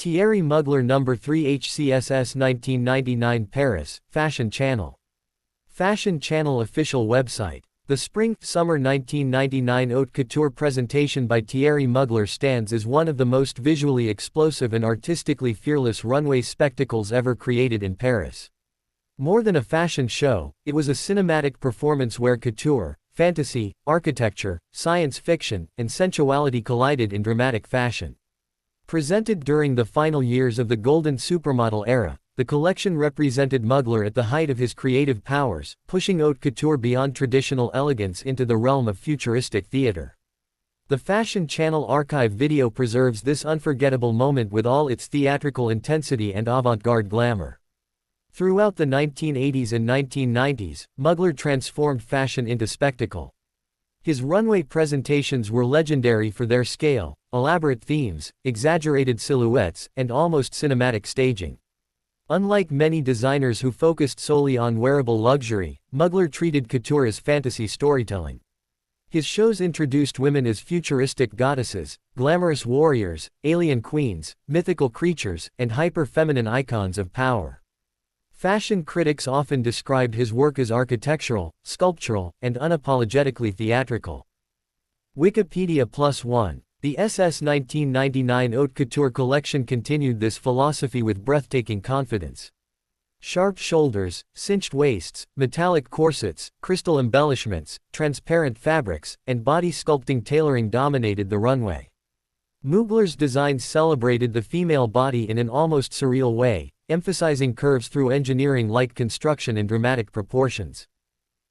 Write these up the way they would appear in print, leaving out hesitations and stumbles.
Thierry Mugler No. 3 HCSS 1999 Paris, Fashion Channel. Fashion Channel official website. The Spring-Summer 1999 Haute Couture presentation by Thierry Mugler stands as one of the most visually explosive and artistically fearless runway spectacles ever created in Paris. More than a fashion show, it was a cinematic performance where couture, fantasy, architecture, science fiction, and sensuality collided in dramatic fashion. Presented during the final years of the golden supermodel era, the collection represented Mugler at the height of his creative powers, pushing haute couture beyond traditional elegance into the realm of futuristic theater. The Fashion Channel archive video preserves this unforgettable moment with all its theatrical intensity and avant-garde glamour. Throughout the 1980s and 1990s, Mugler transformed fashion into spectacle. His runway presentations were legendary for their scale, elaborate themes, exaggerated silhouettes, and almost cinematic staging. Unlike many designers who focused solely on wearable luxury, Mugler treated couture as fantasy storytelling. His shows introduced women as futuristic goddesses, glamorous warriors, alien queens, mythical creatures, and hyper-feminine icons of power. Fashion critics often described his work as architectural, sculptural, and unapologetically theatrical. Wikipedia +1. The SS 1999 Haute Couture collection continued this philosophy with breathtaking confidence. Sharp shoulders, cinched waists, metallic corsets, crystal embellishments, transparent fabrics, and body sculpting tailoring dominated the runway. Mugler's designs celebrated the female body in an almost surreal way, emphasizing curves through engineering-like construction and dramatic proportions.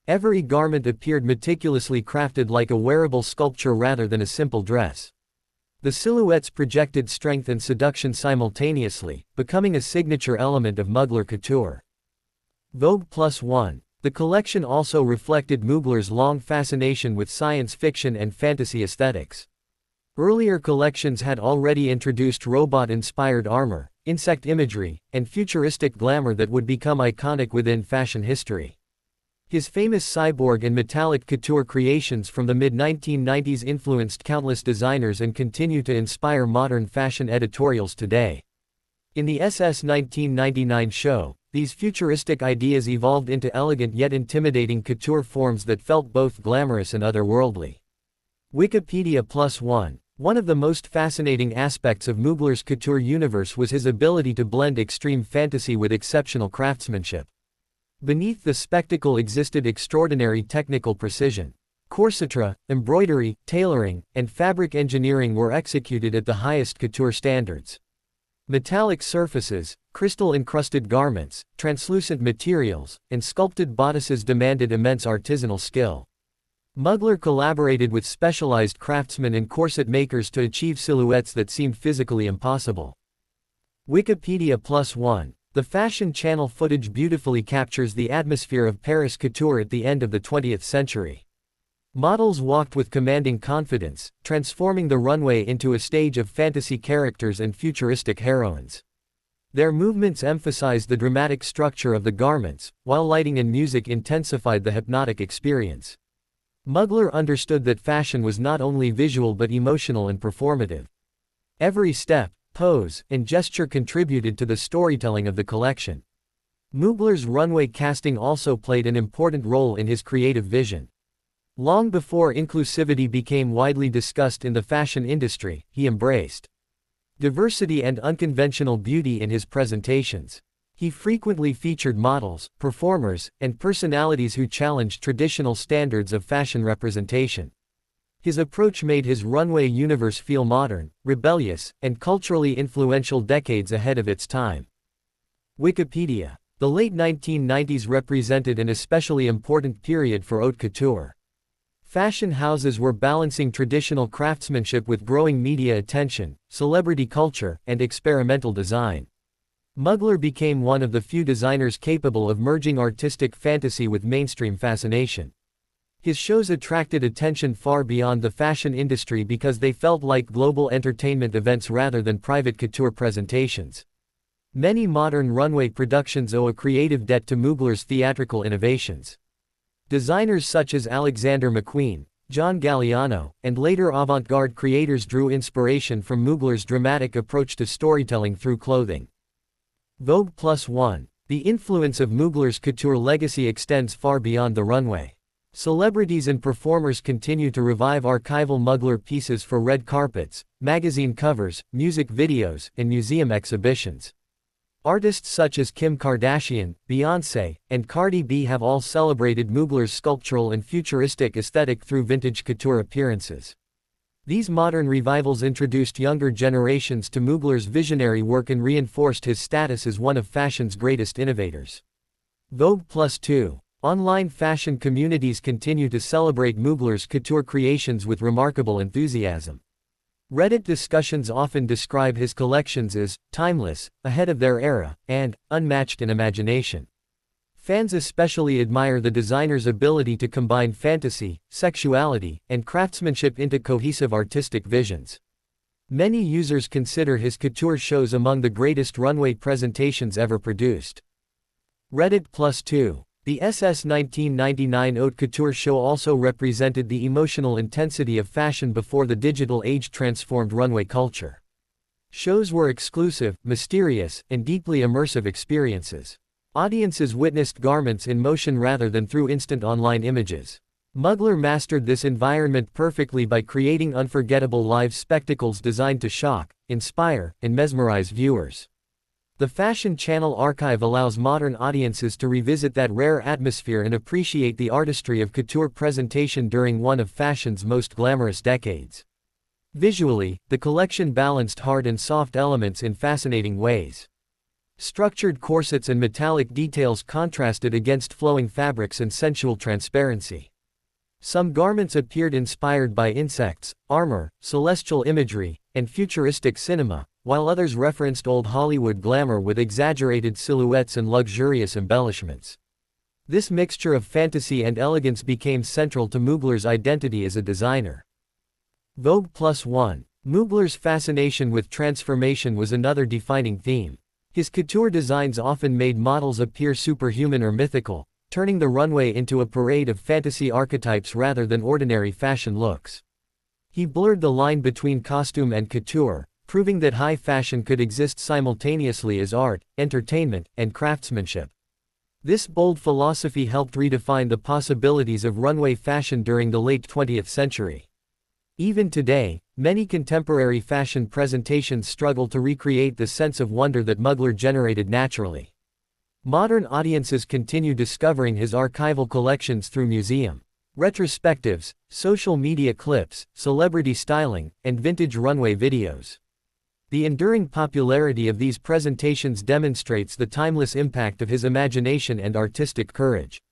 Every garment appeared meticulously crafted like a wearable sculpture rather than a simple dress. The silhouettes projected strength and seduction simultaneously, becoming a signature element of Mugler couture. Vogue +1. The collection also reflected Mugler's long fascination with science fiction and fantasy aesthetics. Earlier collections had already introduced robot-inspired armor, insect imagery, and futuristic glamour that would become iconic within fashion history. His famous cyborg and metallic couture creations from the mid-1990s influenced countless designers and continue to inspire modern fashion editorials today. In the SS 1999 show, these futuristic ideas evolved into elegant yet intimidating couture forms that felt both glamorous and otherworldly. Wikipedia +1. One of the most fascinating aspects of Mugler's couture universe was his ability to blend extreme fantasy with exceptional craftsmanship. Beneath the spectacle existed extraordinary technical precision. Corsetre, embroidery, tailoring, and fabric engineering were executed at the highest couture standards. Metallic surfaces, crystal-encrusted garments, translucent materials, and sculpted bodices demanded immense artisanal skill. Mugler collaborated with specialized craftsmen and corset makers to achieve silhouettes that seemed physically impossible. Wikipedia +1. The Fashion Channel footage beautifully captures the atmosphere of Paris couture at the end of the 20th century. Models walked with commanding confidence, transforming the runway into a stage of fantasy characters and futuristic heroines. Their movements emphasized the dramatic structure of the garments, while lighting and music intensified the hypnotic experience. Mugler understood that fashion was not only visual but emotional and performative. Every step, pose, and gesture contributed to the storytelling of the collection. Mugler's runway casting also played an important role in his creative vision. Long before inclusivity became widely discussed in the fashion industry, he embraced diversity and unconventional beauty in his presentations. He frequently featured models, performers, and personalities who challenged traditional standards of fashion representation. His approach made his runway universe feel modern, rebellious, and culturally influential decades ahead of its time. Wikipedia. The late 1990s represented an especially important period for haute couture. Fashion houses were balancing traditional craftsmanship with growing media attention, celebrity culture, and experimental design. Mugler became one of the few designers capable of merging artistic fantasy with mainstream fascination. His shows attracted attention far beyond the fashion industry because they felt like global entertainment events rather than private couture presentations. Many modern runway productions owe a creative debt to Mugler's theatrical innovations. Designers such as Alexander McQueen, John Galliano, and later avant-garde creators drew inspiration from Mugler's dramatic approach to storytelling through clothing. Vogue +1. The influence of Mugler's couture legacy extends far beyond the runway. Celebrities and performers continue to revive archival Mugler pieces for red carpets, magazine covers, music videos, and museum exhibitions. Artists such as Kim Kardashian, Beyoncé, and Cardi B have all celebrated Mugler's sculptural and futuristic aesthetic through vintage couture appearances. These modern revivals introduced younger generations to Mugler's visionary work and reinforced his status as one of fashion's greatest innovators. Vogue +2. Online fashion communities continue to celebrate Mugler's couture creations with remarkable enthusiasm. Reddit discussions often describe his collections as timeless, ahead of their era, and unmatched in imagination. Fans especially admire the designer's ability to combine fantasy, sexuality, and craftsmanship into cohesive artistic visions. Many users consider his couture shows among the greatest runway presentations ever produced. Reddit +2. The SS 1999 Haute Couture show also represented the emotional intensity of fashion before the digital age transformed runway culture. Shows were exclusive, mysterious, and deeply immersive experiences. Audiences witnessed garments in motion rather than through instant online images. Mugler mastered this environment perfectly by creating unforgettable live spectacles designed to shock, inspire, and mesmerize viewers. The Fashion Channel archive allows modern audiences to revisit that rare atmosphere and appreciate the artistry of couture presentation during one of fashion's most glamorous decades. Visually, the collection balanced hard and soft elements in fascinating ways. Structured corsets and metallic details contrasted against flowing fabrics and sensual transparency. Some garments appeared inspired by insects, armor, celestial imagery, and futuristic cinema, while others referenced old Hollywood glamour with exaggerated silhouettes and luxurious embellishments. This mixture of fantasy and elegance became central to Mugler's identity as a designer. Vogue +1. Mugler's fascination with transformation was another defining theme. His couture designs often made models appear superhuman or mythical, turning the runway into a parade of fantasy archetypes rather than ordinary fashion looks. He blurred the line between costume and couture, proving that high fashion could exist simultaneously as art, entertainment, and craftsmanship. This bold philosophy helped redefine the possibilities of runway fashion during the late 20th century. Even today, many contemporary fashion presentations struggle to recreate the sense of wonder that Mugler generated naturally. Modern audiences continue discovering his archival collections through museum retrospectives, social media clips, celebrity styling, and vintage runway videos. The enduring popularity of these presentations demonstrates the timeless impact of his imagination and artistic courage.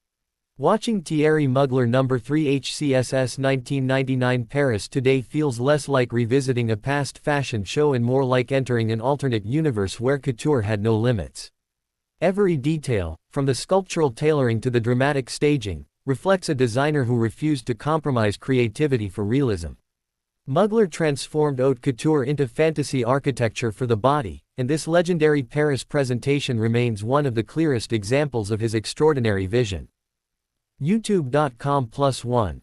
Watching Thierry Mugler No. 3 HCSS 1999 Paris today feels less like revisiting a past fashion show and more like entering an alternate universe where couture had no limits. Every detail, from the sculptural tailoring to the dramatic staging, reflects a designer who refused to compromise creativity for realism. Mugler transformed haute couture into fantasy architecture for the body, and this legendary Paris presentation remains one of the clearest examples of his extraordinary vision. YouTube.com+1